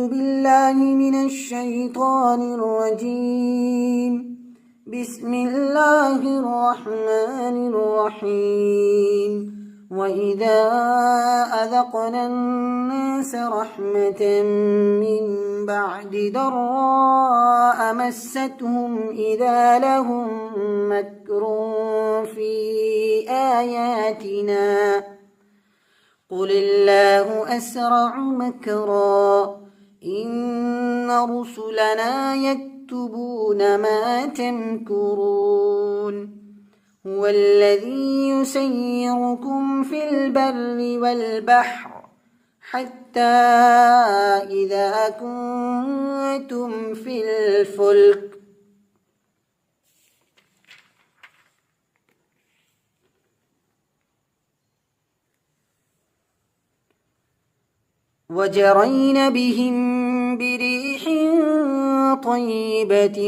بالله من الشيطان الرجيم. بسم الله الرحمن الرحيم. وإذا أذقنا الناس رحمة من بعد ضراء مستهم إذا لهم مكر في آياتنا قل الله أسرع مكرا إن رسلنا يكتبون ما تمكرون. هو الذي يسيركم في البر والبحر حتى إذا كنتم في الفلك وجرين بهم بريح طيبة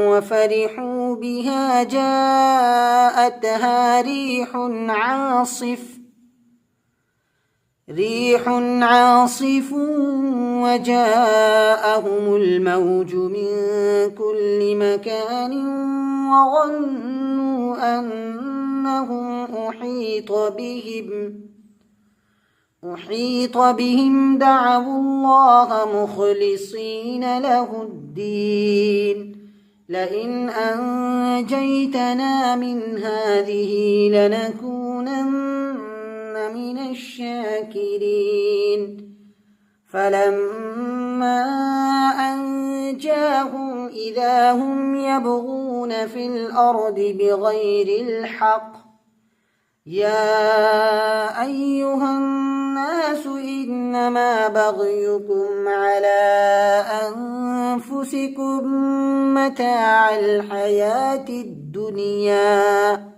وفرحوا بها جاءتها ريح عاصف وجاءهم الموج من كل مكان وظنوا أنهم أحيط بهم دعوا الله مخلصين له الدين لئن أنجيتنا من هذه لنكونن من الشاكرين. فلما أنجاهم إذا هم يبغون في الأرض بغير الحق يا أيها الناس إنما بغيكم على أنفسكم متاع الحياة الدنيا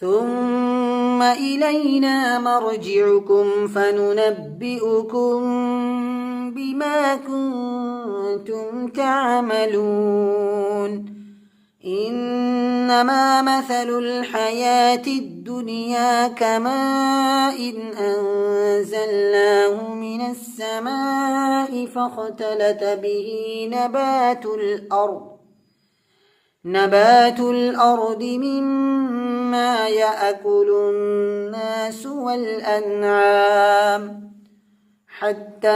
ثم إلينا مرجعكم فننبئكم بما كنتم تعملون. إنما مثل الحياة الدنيا كماء أنزلناه من السماء فاختلط به نبات الأرض مما يأكل الناس والأنعام حتى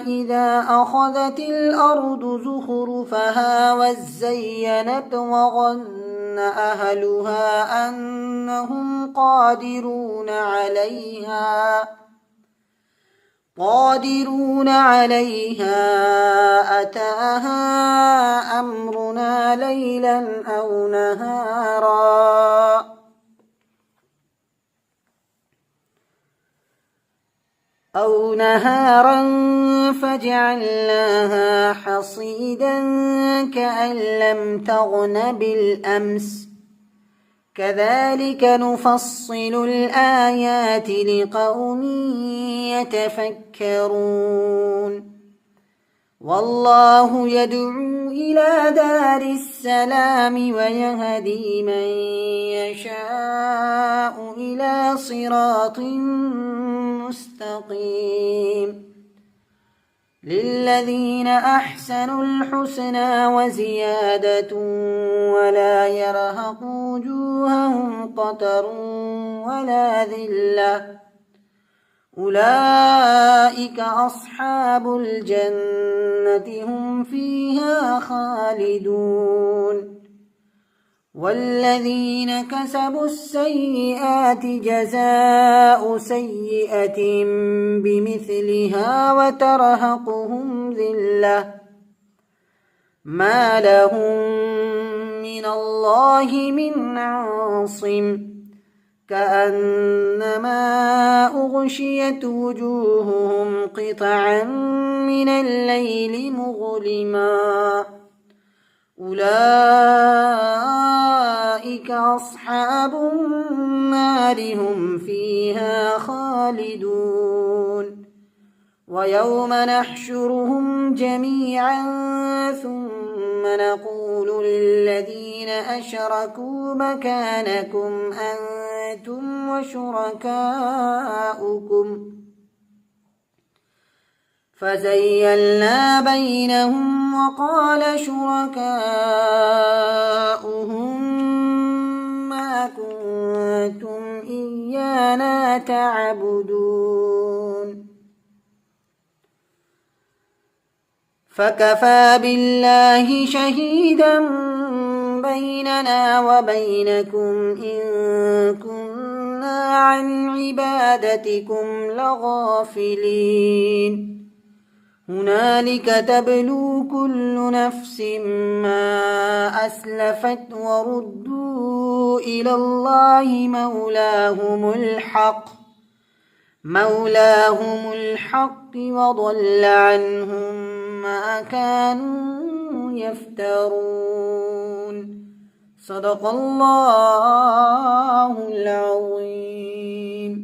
إذا أخذت الأرض زخرفها وزينت وظن أهلها أنهم قادرون عليها أتاها أمرنا ليلا أو نهارا فجعلناها حصيدا كأن لم تغن بالأمس كذلك نفصل الآيات لقوم يتفكرون. والله يدعو إلى دار السلام ويهدي من يشاء إلى صراط مستقيم. للذين أحسنوا الحسنى وزيادة ولا يرهق وجوههم قتر ولا ذلة أولئك أصحاب الجنة هم فيها خالدون. والذين كسبوا السيئات جزاء سيئة بمثلها وترهقهم ذلة ما لهم من الله من عاصم كأنما أغشيت وجوههم قطعا من الليل مظلما أولئك أصحاب النار هم فيها خالدون. ويوم نحشرهم جميعا ثم نقول للذين أشركوا مكانكم أنتم وشركاؤكم فزيلنا بينهم وقال شركاؤهم ما كنتم إيانا تعبدون فكفى بالله شهيدا بيننا وبينكم إن كنا عن عبادتكم لغافلين هنالك تبلو كل نفس ما أسلفت وردوا إلى الله مولاهم الحق وضل عنهم ما كانوا يفترون صدق الله العظيم.